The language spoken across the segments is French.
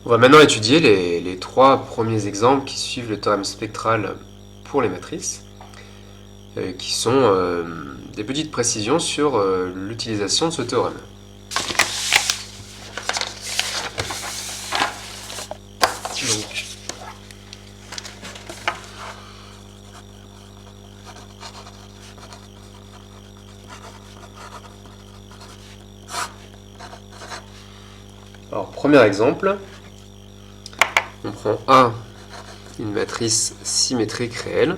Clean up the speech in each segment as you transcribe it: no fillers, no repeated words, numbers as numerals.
On va maintenant étudier les trois premiers exemples qui suivent le théorème spectral pour les matrices, qui sont des petites précisions sur l'utilisation de ce théorème. Donc, alors, premier exemple, on prend A, une matrice symétrique réelle,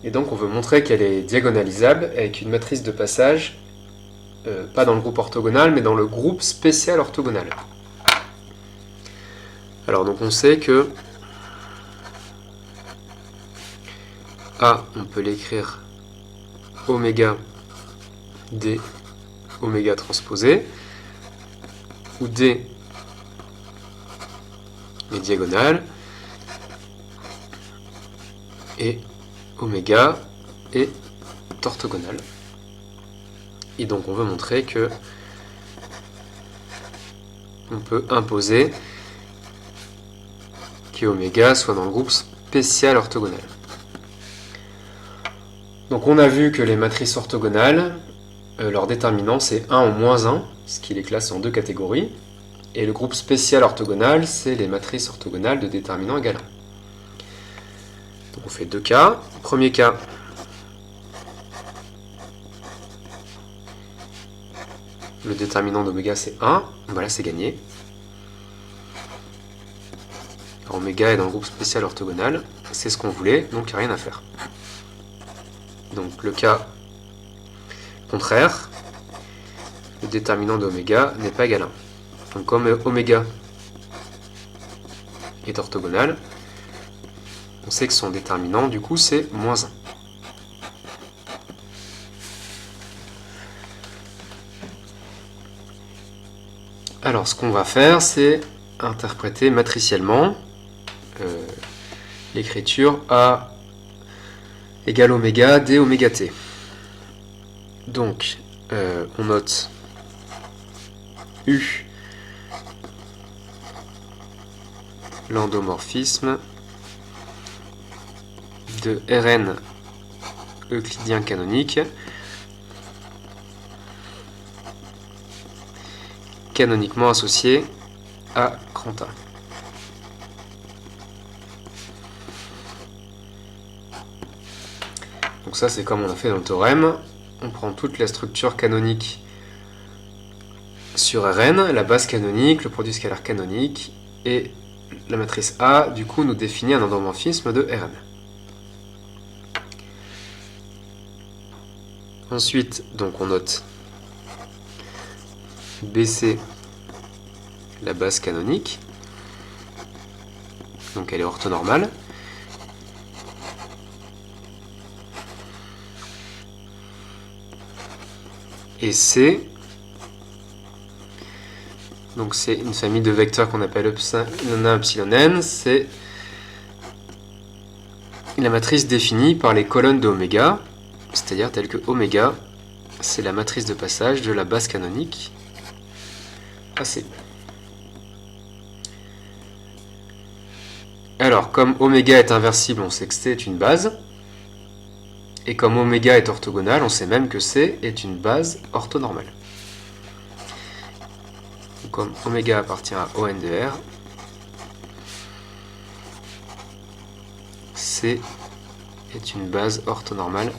et donc on veut montrer qu'elle est diagonalisable avec une matrice de passage, pas dans le groupe orthogonal, mais dans le groupe spécial orthogonal. Alors donc on sait que A, on peut l'écrire oméga D oméga transposé, où D est diagonale, et oméga est orthogonale. Et donc on veut montrer que on peut imposer que oméga soit dans le groupe spécial orthogonal. Donc on a vu que les matrices orthogonales, leur déterminant c'est 1 ou moins 1, ce qui les classe en deux catégories. Et le groupe spécial orthogonal, c'est les matrices orthogonales de déterminant égal 1. Donc on fait deux cas. Premier cas, le déterminant d'oméga c'est 1, voilà c'est gagné. Alors, oméga est dans le groupe spécial orthogonal, c'est ce qu'on voulait, donc il n'y a rien à faire. Donc le cas contraire, le déterminant d'oméga n'est pas égal à 1. Donc comme oméga est orthogonal, on sait que son déterminant du coup c'est moins 1. Alors ce qu'on va faire c'est interpréter matriciellement l'écriture A égale oméga D oméga T. Donc on note U l'endomorphisme de Rn euclidien canonique canoniquement associé à grand A. Donc ça c'est comme on a fait dans le théorème, on prend toute la structure canonique sur Rn, la base canonique, le produit scalaire canonique, et la matrice A du coup nous définit un endomorphisme de Rn. Ensuite donc on note BC la base canonique, donc elle est orthonormale. Et C, donc c'est une famille de vecteurs qu'on appelle epsilon 1, epsilon n, c'est la matrice définie par les colonnes de oméga, c'est-à-dire telle que oméga, c'est la matrice de passage de la base canonique AC. Alors, comme oméga est inversible, on sait que C est une base. Et comme oméga est orthogonal, on sait même que C est une base orthonormale. Donc, comme oméga appartient à ON de R, C est une base orthonormale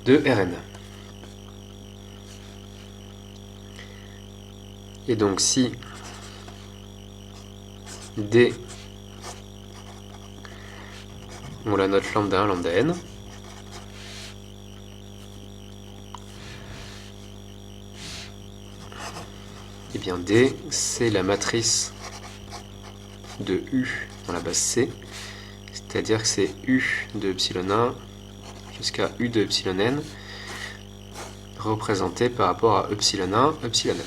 de Rn. Et donc si D, on la note lambda 1, lambda n, et bien D, c'est la matrice de U dans la base C, c'est-à-dire que c'est U de epsilon 1 jusqu'à U de epsilon n, représenté par rapport à epsilon 1, epsilon n.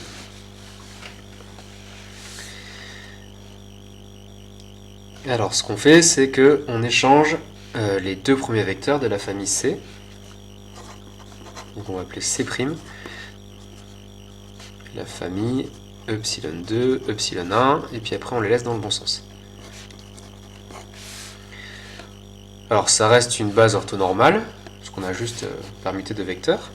Alors ce qu'on fait, c'est qu'on échange les deux premiers vecteurs de la famille C. Donc on va appeler C'. la famille epsilon 2, epsilon 1, et puis après on les laisse dans le bon sens. Alors ça reste une base orthonormale, parce qu'on a juste permuté de vecteurs.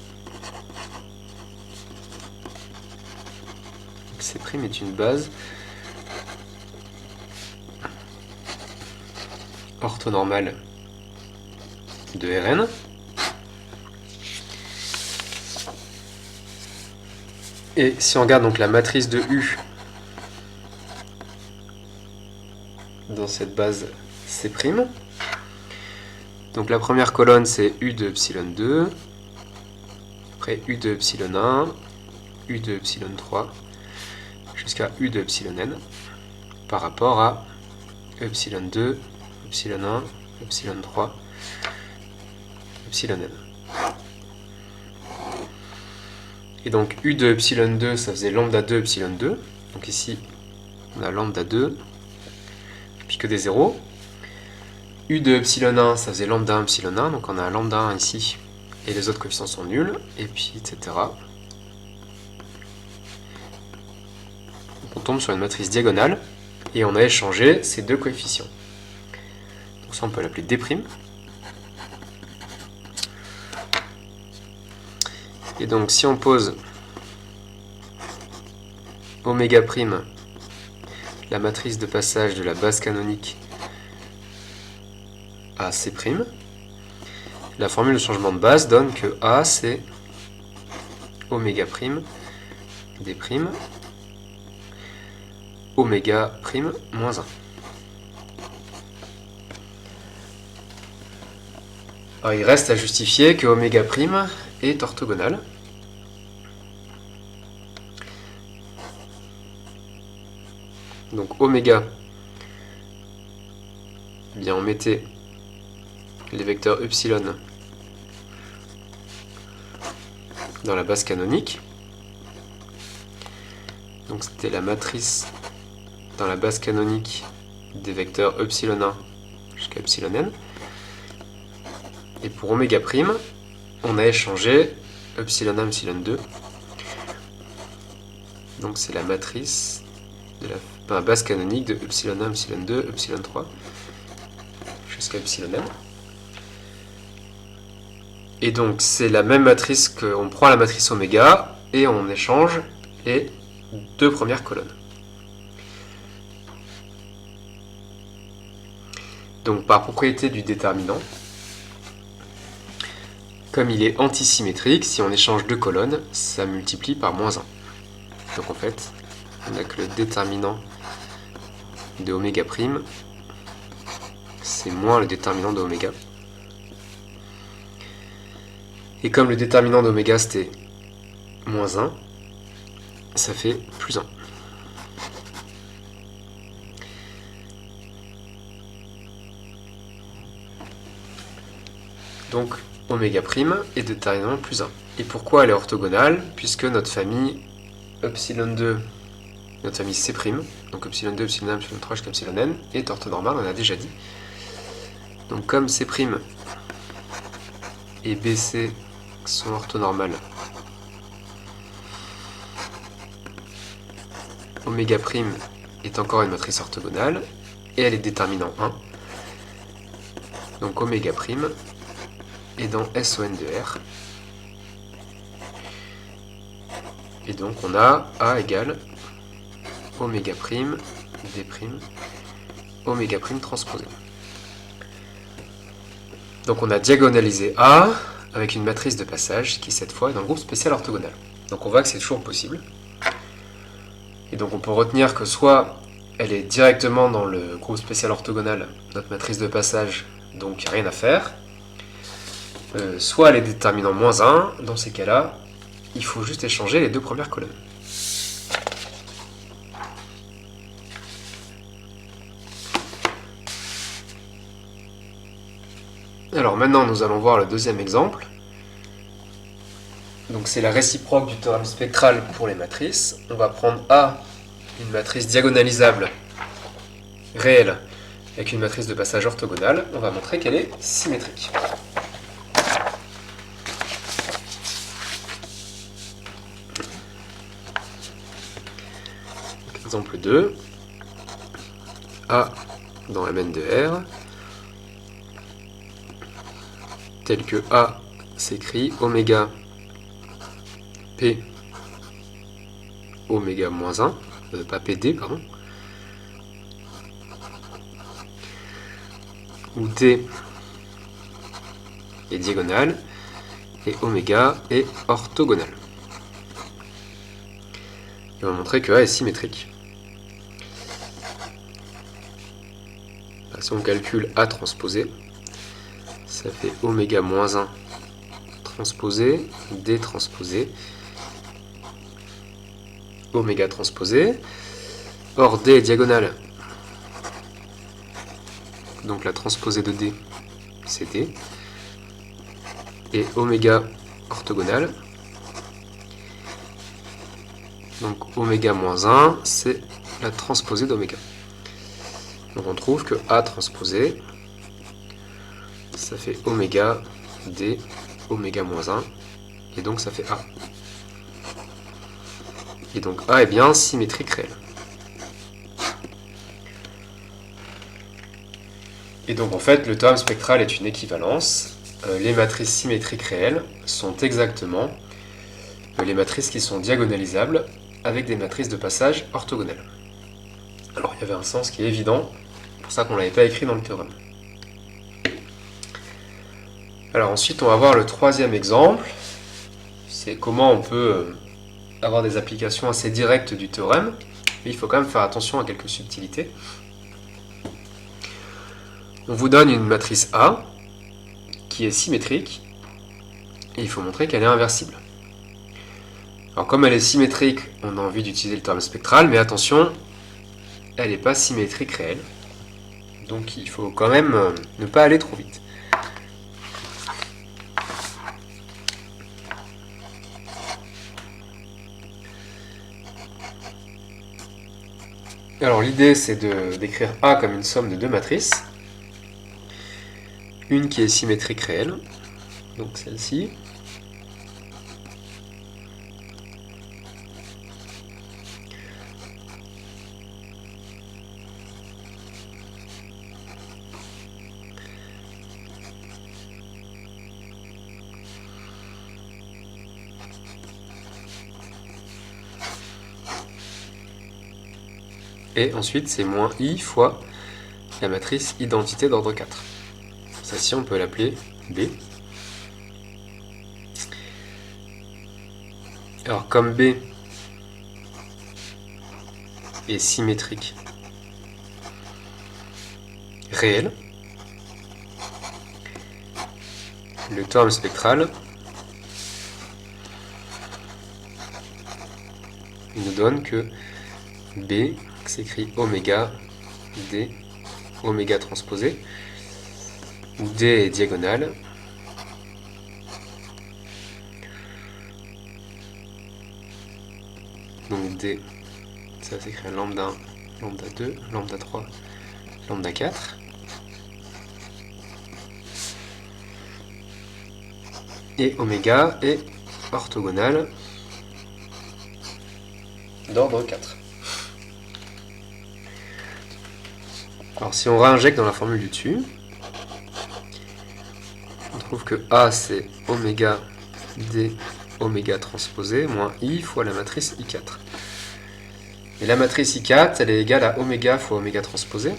C' est une base orthonormale de Rn. Et si on regarde donc la matrice de U dans cette base C', donc la première colonne c'est U de epsilon 2, après U de epsilon 1, U de epsilon 3, jusqu'à U de epsilon n, par rapport à epsilon 2, epsilon 1, epsilon 3, epsilon n. Et donc U de epsilon 2, ça faisait lambda 2, epsilon 2. Donc ici, on a lambda 2, puis que des zéros. U de epsilon 1, ça faisait lambda 1, epsilon 1. Donc on a lambda 1 ici, et les autres coefficients sont nuls, et puis etc. Donc on tombe sur une matrice diagonale, et on a échangé ces deux coefficients. Donc ça, on peut l'appeler D'. Et donc si on pose oméga prime, la matrice de passage de la base canonique à C', la formule de changement de base donne que A c'est oméga prime D', oméga prime moins 1. Alors il reste à justifier que oméga prime est orthogonal. Donc oméga, eh bien on mettait les vecteurs epsilon dans la base canonique. Donc c'était la matrice dans la base canonique des vecteurs epsilon 1 jusqu'à epsilon n. Et pour oméga prime, on a échangé epsilon 1, epsilon 2. Donc c'est la matrice de la base canonique de epsilon 1, epsilon 2, epsilon 3 jusqu'à epsilon n. Et donc c'est la même matrice qu'on prend la matrice oméga et on échange les deux premières colonnes. Donc par propriété du déterminant, comme il est antisymétrique, si on échange deux colonnes, ça multiplie par moins 1. Donc en fait, on a que le déterminant de oméga prime, c'est moins le déterminant de oméga. Et comme le déterminant d'oméga c'était moins 1, ça fait plus 1. Donc oméga prime est déterminant plus 1. Et pourquoi elle est orthogonale? Puisque notre famille epsilon 2, notre famille C', donc epsilon 2, epsilon 1, epsilon 3 jusqu'à epsilon n, est orthonormale, on a déjà dit. Donc comme C' et BC sont orthonormales, oméga prime est encore une matrice orthogonale, et elle est déterminant 1. Donc oméga prime est dans SON de R. Et donc on a A égale oméga prime D', oméga prime transposé. Donc on a diagonalisé A avec une matrice de passage qui cette fois est dans le groupe spécial orthogonal. Donc on voit que c'est toujours possible. Et donc on peut retenir que soit elle est directement dans le groupe spécial orthogonal, notre matrice de passage, donc il n'y a rien à faire. Soit elle est déterminant moins 1, dans ces cas-là, il faut juste échanger les deux premières colonnes. Alors maintenant nous allons voir le deuxième exemple. Donc c'est la réciproque du théorème spectral pour les matrices. On va prendre A, une matrice diagonalisable réelle, avec une matrice de passage orthogonale. On va montrer qu'elle est symétrique. Exemple 2, A dans Mn de R, tel que A s'écrit oméga P oméga moins 1, pas PD, pardon, où D est diagonale et oméga est orthogonale. Et on va montrer que A est symétrique. Si on calcule A transposé, ça fait oméga moins 1 transposé, D transposé, oméga transposé. Or D est diagonale, donc la transposée de D, c'est D. Et oméga orthogonale, donc oméga moins 1, c'est la transposée d'oméga. Donc on trouve que A transposé, ça fait oméga D, oméga moins 1, et donc ça fait A. Et donc A est bien symétrique réel. Et donc en fait, le théorème spectral est une équivalence. Les matrices symétriques réelles sont exactement les matrices qui sont diagonalisables avec des matrices de passage orthogonales. Alors il y avait un sens qui est évident, c'est pour ça qu'on ne l'avait pas écrit dans le théorème. Alors ensuite on va voir le troisième exemple, c'est comment on peut avoir des applications assez directes du théorème, mais il faut quand même faire attention à quelques subtilités. On vous donne une matrice A qui est symétrique et il faut montrer qu'elle est inversible. Alors comme elle est symétrique, on a envie d'utiliser le théorème spectral, mais attention, elle n'est pas symétrique réelle. Donc il faut quand même ne pas aller trop vite. Alors l'idée c'est d'écrire A comme une somme de deux matrices. Une qui est symétrique réelle, donc celle-ci. Et ensuite c'est moins I fois la matrice identité d'ordre 4. Celle-ci on peut l'appeler B. Alors comme B est symétrique réel, le théorème spectral il nous donne que B s'écrit oméga D oméga transposé, où D est diagonale, donc D ça s'écrit lambda 1, lambda 2, lambda 3, lambda 4. Et oméga est orthogonale d'ordre 4. Alors si on réinjecte dans la formule du dessus, on trouve que A c'est oméga D oméga transposé moins I fois la matrice I4. Et la matrice I4 elle est égale à oméga fois oméga transposé.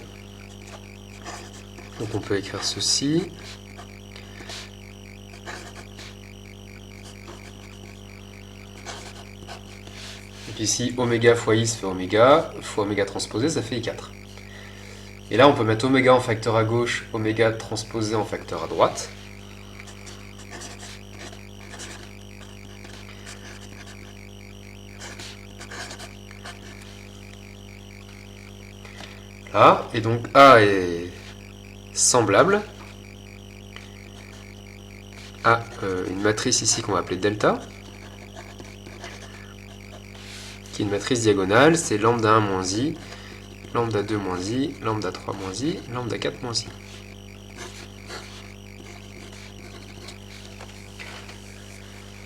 Donc on peut écrire ceci. Et puis ici oméga fois I ça fait oméga fois oméga transposé ça fait I4. Et là, on peut mettre oméga en facteur à gauche, oméga transposé en facteur à droite. Là, et donc A est semblable à une matrice ici qu'on va appeler delta, qui est une matrice diagonale, c'est lambda 1 moins I, lambda 2 moins I, lambda 3 moins I, lambda 4 moins I.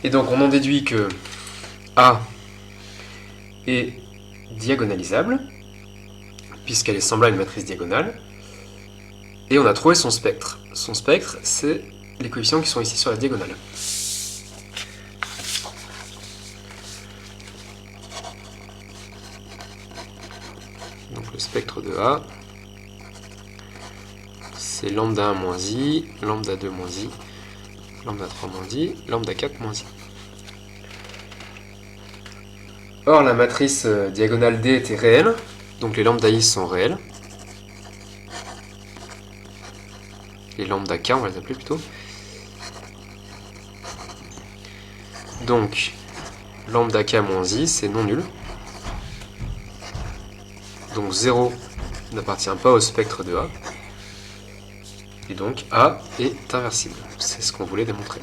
Et donc on en déduit que A est diagonalisable, puisqu'elle est semblable à une matrice diagonale. Et on a trouvé son spectre. Son spectre, c'est les coefficients qui sont ici sur la diagonale. Donc le spectre de A, c'est lambda 1 moins I, lambda 2 moins I, lambda 3 moins I, lambda 4 moins I. Or, la matrice diagonale D était réelle, donc les lambda I sont réels. Les lambda K, on va les appeler plutôt. Donc, lambda K moins I, c'est non nul. Donc 0 n'appartient pas au spectre de A. Et donc A est inversible. C'est ce qu'on voulait démontrer.